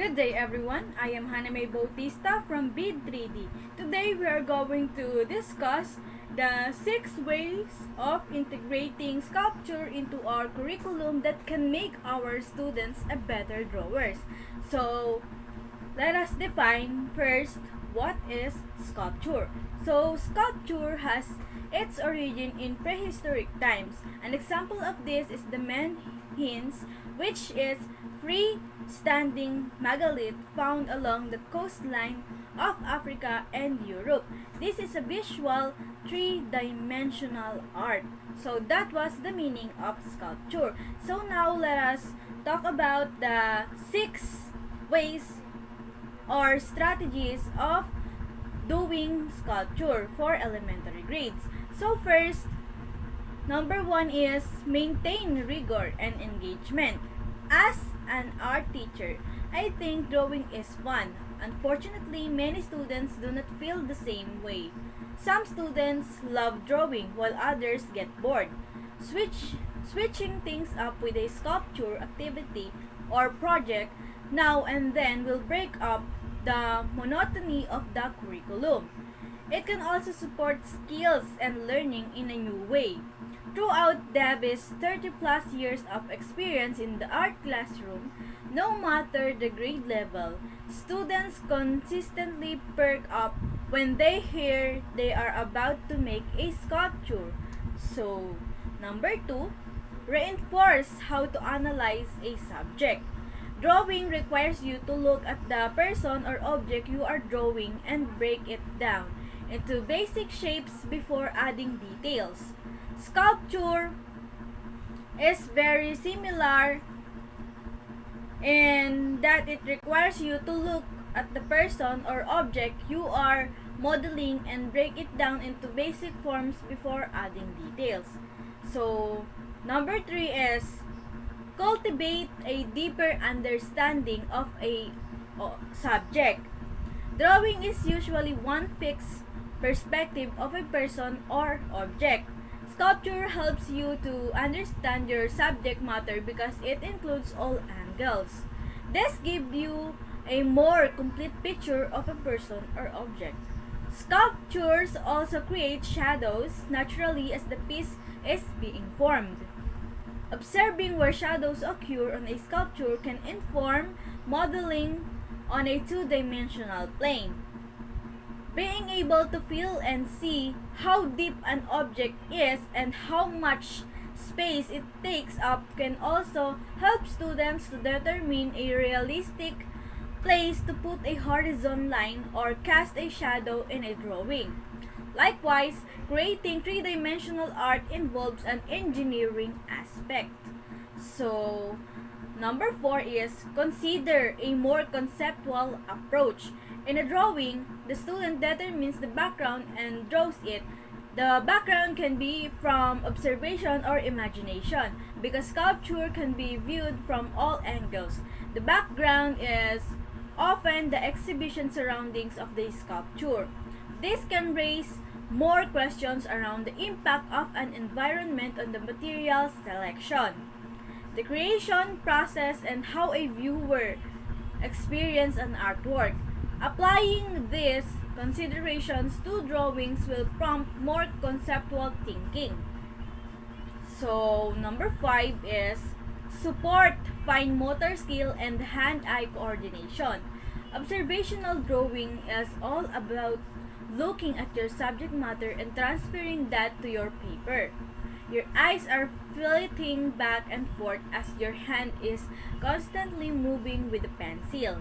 Good day everyone, I am Haname Bautista from BID 3D. Today we are going to discuss the 6 ways of integrating sculpture into our curriculum that can make our students a better drawers. So, let us define first what is sculpture. So, sculpture has its origin in prehistoric times. An example of this is the Menhins, which is free-standing megalith found along the coastline of Africa and Europe. This is a visual, three-dimensional art. So that was the meaning of sculpture. So now let us talk about the 6 ways or strategies of doing sculpture for elementary grades. So first, number 1 is maintain rigor and engagement. As an art teacher, I think drawing is fun. Unfortunately, many students do not feel the same way. Some students love drawing while others get bored. Switching things up with a sculpture activity or project now and then will break up the monotony of the curriculum. It can also support skills and learning in a new way. Throughout Davis' 30 plus years of experience in the art classroom, no matter the grade level, students consistently perk up when they hear they are about to make a sculpture. So, number 2, reinforce how to analyze a subject. Drawing requires you to look at the person or object you are drawing and break it down into basic shapes before adding details. Sculpture is very similar in that it requires you to look at the person or object you are modeling and break it down into basic forms before adding details. So, number 3 is cultivate a deeper understanding of a subject. Drawing is usually one fixed perspective of a person or object. Sculpture helps you to understand your subject matter because it includes all angles. This gives you a more complete picture of a person or object. Sculptures also create shadows naturally as the piece is being formed. Observing where shadows occur on a sculpture can inform modeling on a two-dimensional plane. Being able to feel and see how deep an object is and how much space it takes up can also help students to determine a realistic place to put a horizontal line or cast a shadow in a drawing. Likewise, creating three-dimensional art involves an engineering aspect. So, number 4 is consider a more conceptual approach. In a drawing, the student determines the background and draws it. The background can be from observation or imagination because sculpture can be viewed from all angles. The background is often the exhibition surroundings of the sculpture. This can raise more questions around the impact of an environment on the material selection, the creation process, and how a viewer experiences an artwork. Applying these considerations to drawings will prompt more conceptual thinking. So, number 5 is support fine motor skill and hand-eye coordination. Observational drawing is all about looking at your subject matter and transferring that to your paper. Your eyes are flitting back and forth as your hand is constantly moving with the pencil.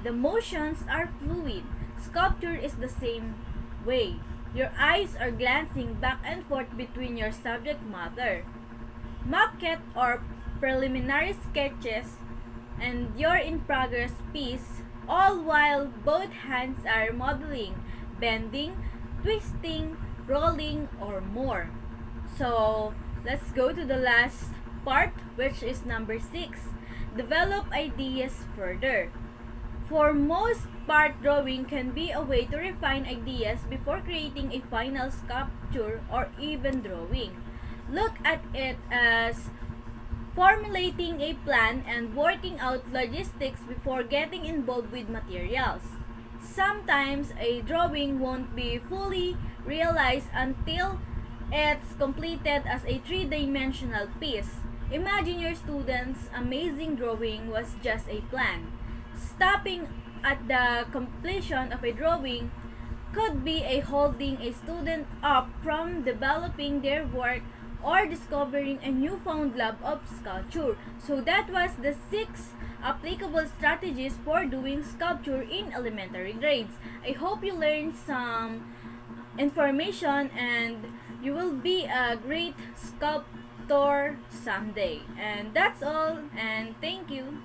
The motions are fluid. Sculpture is the same way. Your eyes are glancing back and forth between your subject matter, maquette or preliminary sketches, and your in-progress piece, all while both hands are modeling, bending, twisting, rolling, or more. So, let's go to the last part, which is number 6. Develop ideas further. For most part, drawing can be a way to refine ideas before creating a final sculpture or even drawing. Look at it as formulating a plan, and working out logistics before getting involved with materials. Sometimes a drawing won't be fully realized until it's completed as a three-dimensional piece. Imagine your student's amazing drawing was just a plan. Stopping at the completion of a drawing could be a holding a student up from developing their work or discovering a newfound love of sculpture. So that was the 6 applicable strategies for doing sculpture in elementary grades. I hope you learned some information and you will be a great sculptor someday. And that's all, and thank you.